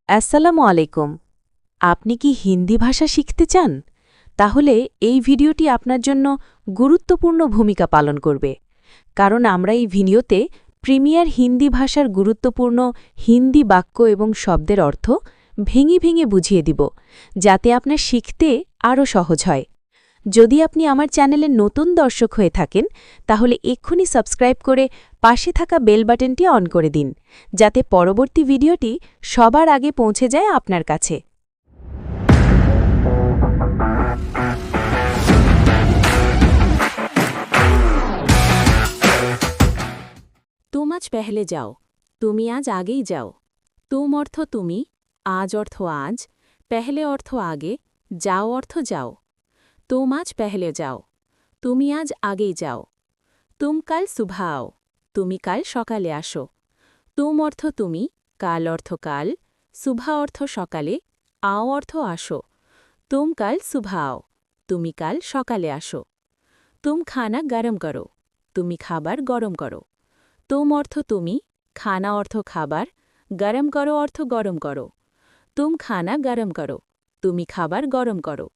আসসালামু আলাইকুম। আপনি কি হিন্দি ভাষা শিখতে চান? তাহলে এই ভিডিওটি আপনার জন্য গুরুত্বপূর্ণ ভূমিকা পালন করবে, কারণ আমরা এই ভিডিওতে প্রিমিয়ার হিন্দি ভাষার গুরুত্বপূর্ণ হিন্দি বাক্য এবং শব্দের অর্থ ভেঙে ভেঙে বুঝিয়ে দিব, যাতে আপনার শিখতে আরও সহজ হয়। যদি আপনি আমার চ্যানেলে নতুন দর্শক হয়ে থাকেন, তাহলে এক্ষুনি সাবস্ক্রাইব করে পাশে থাকা বেল বাটনটি অন করে দিন, যাতে পরবর্তী ভিডিওটি সবার আগে পৌঁছে যায় আপনার কাছে। तुम आज पहले जाओ, তুমি আজ আগেই যাও। তুম অর্থ তুমি, আজ অর্থ আজ, পেহলে অর্থ আগে, যাও অর্থ যাও। তুম আজ পেহলে যাও, তুমি আজ আগেই যাও। তুম কাল সুবহ আও, তুমি কাল সকালে আসো। তুম অর্থ তুমি, কাল অর্থ কাল, সুবহ অর্থ সকালে, আও অর্থ আসো। তুম কাল সুবহ আও, তুমি কাল সকালে আসো। তুম খানা গরম করো, তুমি খাবার গরম করো। তুম অর্থ তুমি, খানা অর্থ খাবার, গরম করো অর্থ গরম করো। তুম খানা গরম করো, তুমি খাবার গরম করো।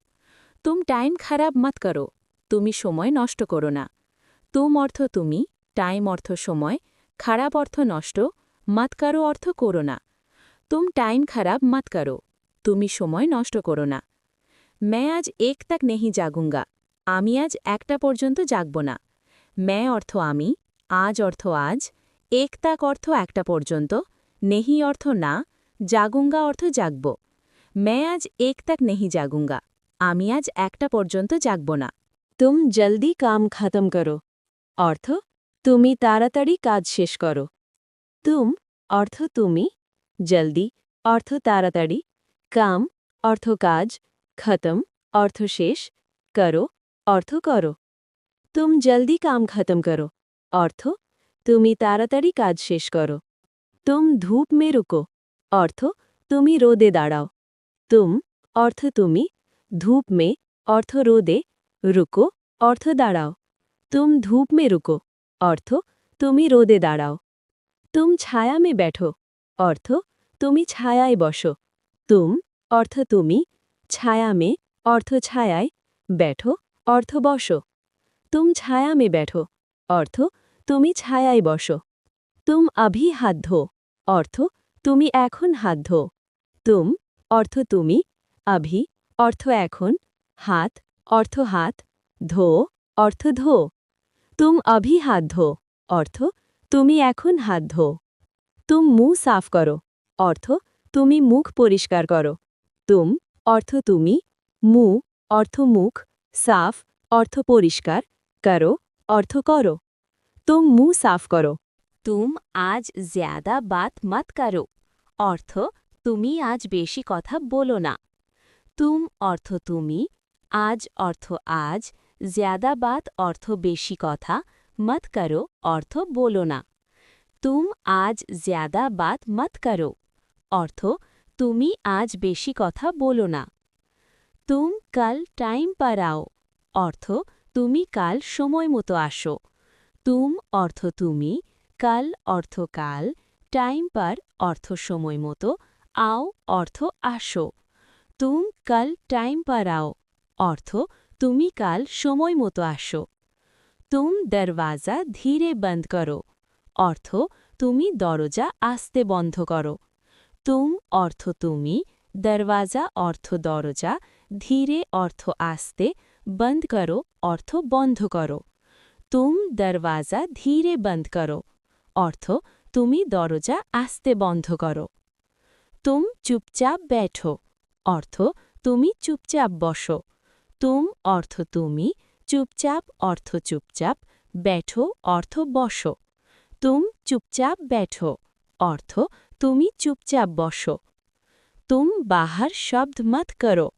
তুম টাইম খারাপ মত করো, তুমি সময় নষ্ট করো না। তুম অর্থ তুমি, টাইম অর্থ সময়, খারাপ অর্থ নষ্ট, মত করো অর্থ করো না। তুম টাইম খারাপ মত করো, তুমি সময় নষ্ট করো না। मैं आज एक तक नहीं जागूंगा, আমি আজ একটা পর্যন্ত জাগব না। मैं অর্থ আমি, আজ অর্থ আজ, এক তাক অর্থ একটা পর্যন্ত, নেহি অর্থ না, জাগুঙ্গা অর্থ জাগব। मैं आज एक तक नहीं जागूंगा, আমি আজ একটা পর্যন্ত জাগব না। তুম জলদি কাম খতম করো, অর্থ তুমি তাড়াতাড়ি কাজ শেষ করো। তুম অর্থ তুমি, জলদি অর্থ তাড়াতাড়ি, কাম অর্থ কাজ, খতম অর্থ শেষ, করো অর্থ করো। তুম জলদি কাম খতম করো, অর্থ তুমি তাড়াতাড়ি কাজ শেষ করো। তুম ধূপ মে রুকো, অর্থ তুমি রোদে দাঁড়াও। তুম অর্থ তুমি, ধূপ মে অর্থ রোদে, রুকো অর্থ দাঁড়াও। তুম ধূপ মে রুকো, অর্থ তুমি রোদে দাঁড়াও। তুম ছায়া মে ব্যাঠো, অর্থ তুমি ছায়ায় বসো। তুম অর্থ তুমি, ছায়া মে অর্থ ছায়ায়, ব্যাঠো অর্থ বসো। তুম ছায়া মে ব্যাঠো, অর্থ তুমি ছায়ায় বসো। তুম আভি হাত ধো, অর্থ তুমি এখন হাত ধো। তুম অর্থ তুমি, আভি অর্থ এখন, হাত অর্থ হাত, ধো অর্থ ধো। তুম আভি হাত ধো, অর্থ তুমি এখন হাত ধো। তুম মুখ সাফ করো, অর্থ তুমি মুখ পরিষ্কার করো। তুম অর্থ তুমি, মু অর্থ মুখ, সাফ অর্থ পরিষ্কার, করো অর্থ করো। তুম মুখ সাফ করো। তুম আজ জ্যাদা বাত মত করো, অর্থ তুমি আজ বেশি কথা বলো না। তুম অর্থ তুমি, আজ অর্থ আজ, জ্যাদা বাত অর্থ বেশি কথা, মত করো অর্থ বলো না। তুম আজ জ্যাদা বাত মত করো, অর্থ তুমি আজ বেশি কথা বলো না। তুম কাল টাইম পার আও, অর্থ তুমি কাল সময় মতো আসো। তুম অর্থ তুমি, কাল অর্থ কাল, টাইম পার অর্থ সময় মতো, আও অর্থ আসো। তুম কাল টাইম পার আও, অর্থ তুমি কাল সময় মতো আসো। তুম দরওয়াজা ধীরে বন্ধ করো, অর্থ তুমি দরজা আস্তে বন্ধ করো। তুম অর্থ তুমি, দরওয়াজা অর্থ দরজা, ধীরে অর্থ আস্তে, বন্ধ করো অর্থ বন্ধ করো। তুম দরওয়াজা ধীরে বন্ধ করো, অর্থ তুমি দরজা আস্তে বন্ধ করো। তুম চুপচাপ ব্যাঠো, অর্থ তুমি চুপচাপ বসো। তুম অর্থ তুমি, চুপচাপ অর্থ চুপচাপ, ব্যাঠো অর্থ বসো। তুম চুপচাপ ব্যাঠো, অর্থ তুমি চুপচাপ বসো। তুম বাহার শব্দ মত করো,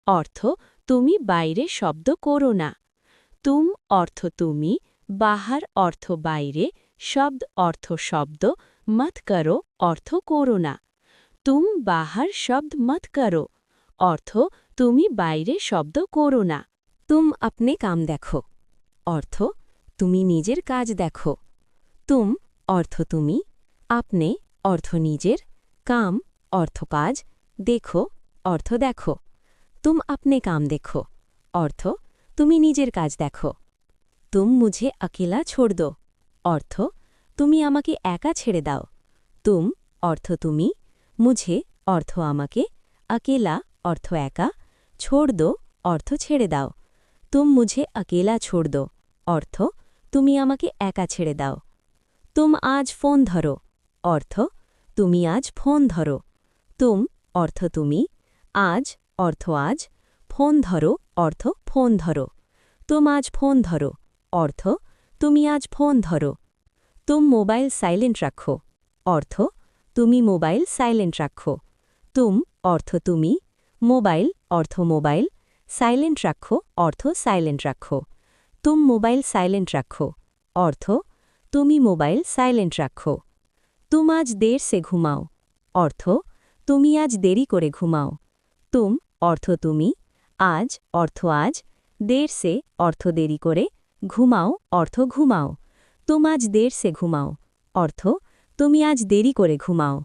অর্থ তুমি বাইরে শব্দ করো না। তুম অর্থ তুমি, বাহার অর্থ বাইরে, শব্দ অর্থ শব্দ, মত করো অর্থ করো না। তুম বাহার শব্দ মত করো, অর্থ তুমি বাইরে শব্দ করো না। তুম আপনে কাম দেখো, অর্থ তুমি নিজের কাজ দেখো। তুম অর্থ তুমি, আপনে অর্থ নিজের, কাম অর্থ কাজ, দেখো অর্থ দেখো। তুম আপনে কাম দেখো অর্থ তুমি নিজের কাজ দেখো। তুম মুঝে अकेला छोड़ दो অর্থ তুমি আমাকে একা ছেড়ে দাও। তুম অর্থ তুমি, মুঝে অর্থ আমাকে, अकेला অর্থ একা, छोड़ दो অর্থ ছেড়ে দাও। তুম মুঝে अकेला छोड़ दो অর্থ তুমি আমাকে একা ছেড়ে দাও। তুম আজ ফোন ধরো অর্থ তুমি আজ ফোন ধরো। তুম অর্থ তুমি, আজ অর্থ আজ, ফোন ধরো অর্থ ফোন ধরো। তুম আজ ফোন ধরো অর্থ তুমি আজ ফোন ধরো। তুম মোবাইল সাইলেন্ট রাখো অর্থ তুমি মোবাইল সাইলেন্ট রাখো। তুম অর্থ তুমি, মোবাইল অর্থ মোবাইল, সাইলেন্ট রাখো অর্থ সাইলেন্ট রাখো। তুম মোবাইল সাইলেন্ট রাখো অর্থ তুমি মোবাইল সাইলেন্ট রাখো। তুম আজ দের সে ঘুমাও অর্থ তুমি আজ দেরি করে ঘুমাও। তুম অর্থ তুমি, আজ অর্থ আজ, দের সে অর্থ দেরি করে, ঘুমাও অর্থ ঘুমাও। তুম আজ দের সে ঘুমাও অর্থ তুমি আজ দেরি করে ঘুমাও।